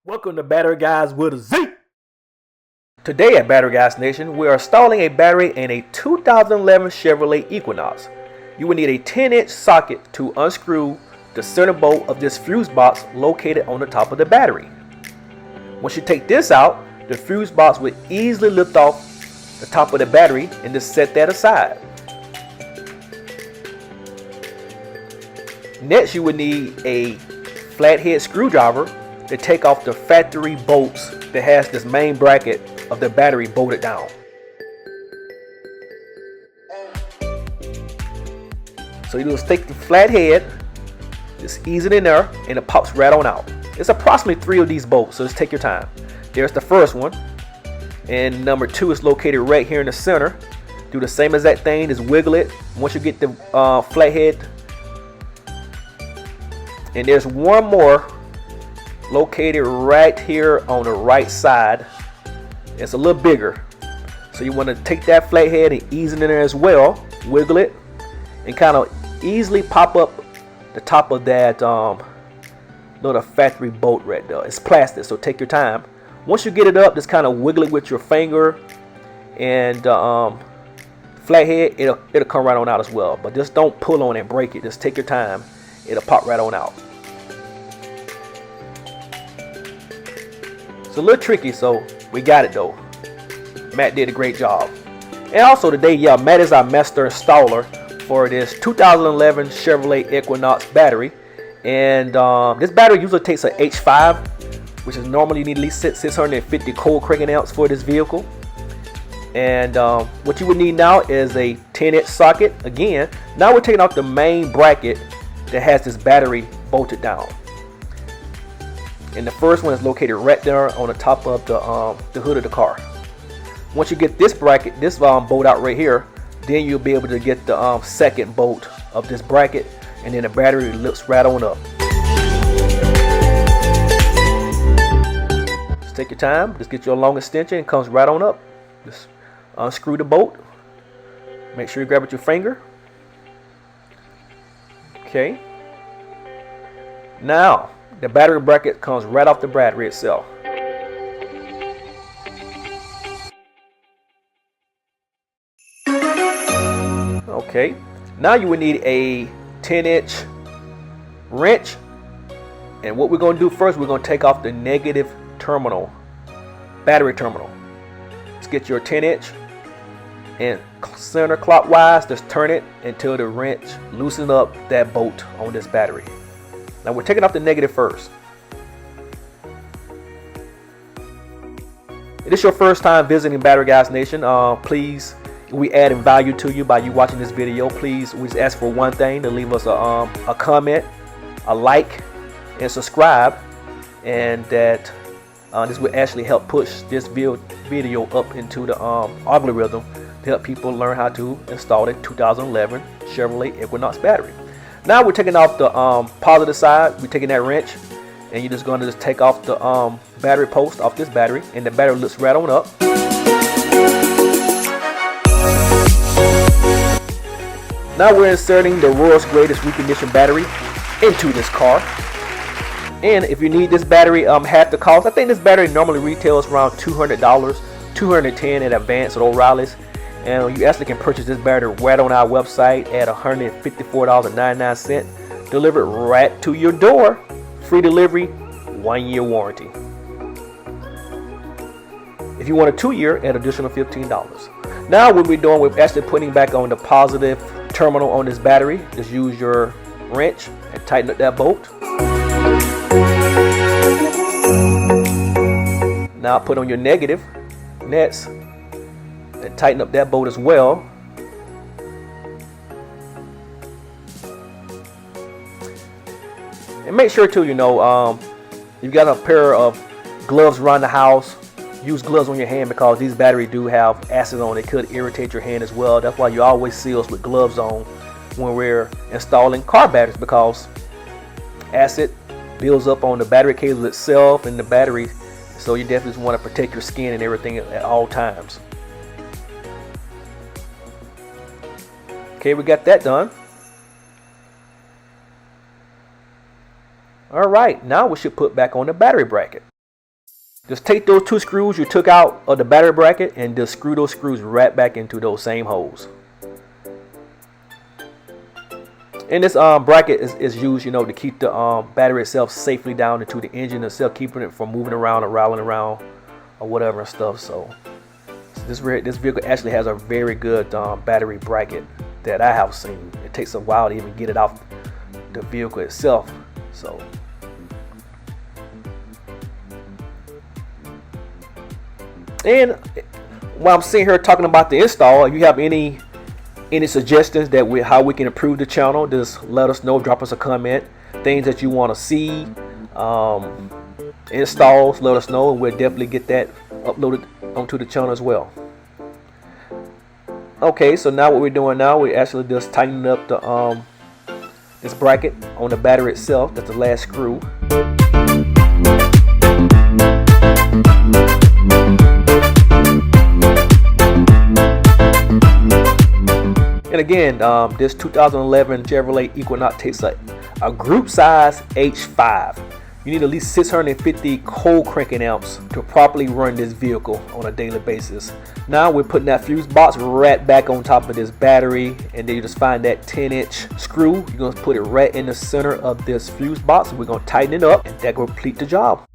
Welcome to Battery Guys with a Z. Today at Battery Guys Nation, we are installing a battery in a 2011 Chevrolet Equinox. You will need a 10-inch socket to unscrew the center bolt of this fuse box located on the top of the battery. Once you take this out, the fuse box will easily lift off the top of the battery and just set that aside. Next, you will need a flathead screwdriver to take off the factory bolts that has this main bracket of the battery bolted down. So you just take the flathead, just ease it in there, and it pops right on out. It's approximately 3 of these bolts, so just take your time. There's the first one, and number 2 is located right here in the center. Do the same exact thing, just wiggle it. Once you get the flathead, and there's one more located right here on the right side. It's a little bigger, so you want to take that flathead and ease it in there as well, wiggle it, and kind of easily pop up the top of that little factory bolt right there. It's plastic, so take your time. Once you get it up, just kind of wiggle it with your finger, and flathead, it'll come right on out as well, but just don't pull on it and break it. Just take your time, it'll pop right on out. It's a little tricky, so we got it though. Matt did a great job. And also today, Matt is our master installer for this 2011 Chevrolet Equinox battery. And this battery usually takes an H5, which is normally you need at least 650 cold cranking amps for this vehicle. And what you would need now is a 10-inch socket. Again, now we're taking off the main bracket that has this battery bolted down. And the first one is located right there on the top of the hood of the car. Once you get this bracket, this bolt out right here, then you'll be able to get the second bolt of this bracket, and then the battery lifts right on up. Just take your time, just get your long extension, it comes right on up. Just unscrew the bolt. Make sure you grab it with your finger. Okay. Now, the battery bracket comes right off the battery itself. Okay, now you would need a 10-inch wrench, and what we're going to do first, we're going to take off the negative terminal, battery terminal. Let's get your 10-inch and center clockwise, just turn it until the wrench loosens up that bolt on this battery. Now we're taking off the negative first. If this is your first time visiting Battery Guys Nation, please, we adding value to you by you watching this video. Please, we just ask for one thing, to leave us a comment, a like, and subscribe, and that this will actually help push this video up into the algorithm to help people learn how to install a 2011 Chevrolet Equinox battery. Now we're taking off the positive side. We're taking that wrench, and you're just going to just take off the battery post off this battery, and the battery lifts right on up. Now we're inserting the world's greatest reconditioned battery into this car. And if you need this battery half the cost, I think this battery normally retails around $200, $210 in advance at O'Reilly's. And you actually can purchase this battery right on our website at $154.99, delivered right to your door. Free delivery, 1-year warranty. If you want a 2-year, an additional $15. Now what we're doing, we're actually putting back on the positive terminal on this battery. Just use your wrench and tighten up that bolt. Now put on your negative next, and tighten up that bolt as well. And make sure too, you've got a pair of gloves around the house. Use gloves on your hand, because these batteries do have acid on it. It could irritate your hand as well. That's why you always see us with gloves on when we're installing car batteries, because acid builds up on the battery cable itself and the battery. So you definitely want to protect your skin and everything at all times. Okay, we got that done. Alright, now we should put back on the battery bracket. Just take those 2 screws you took out of the battery bracket and just screw those screws right back into those same holes. And this bracket is used, you know, to keep the battery itself safely down into the engine itself, keeping it from moving around or rattling around or whatever and stuff. So this vehicle actually has a very good battery bracket that I have seen. It takes a while to even get it off the vehicle itself. So and while I'm sitting here talking about the install, if you have any suggestions that how we can improve the channel, just let us know. Drop us a comment. Things that you want to see, installs, let us know, and we'll definitely get that uploaded onto the channel as well. Okay, so now what we're doing now, we're actually just tightening up the this bracket on the battery itself. That's the last screw. And again, this 2011 Chevrolet Equinox takes a group size H5. You need at least 650 cold cranking amps to properly run this vehicle on a daily basis. Now we're putting that fuse box right back on top of this battery, and then you just find that 10-inch screw. You're going to put it right in the center of this fuse box. We're going to tighten it up, and that will complete the job.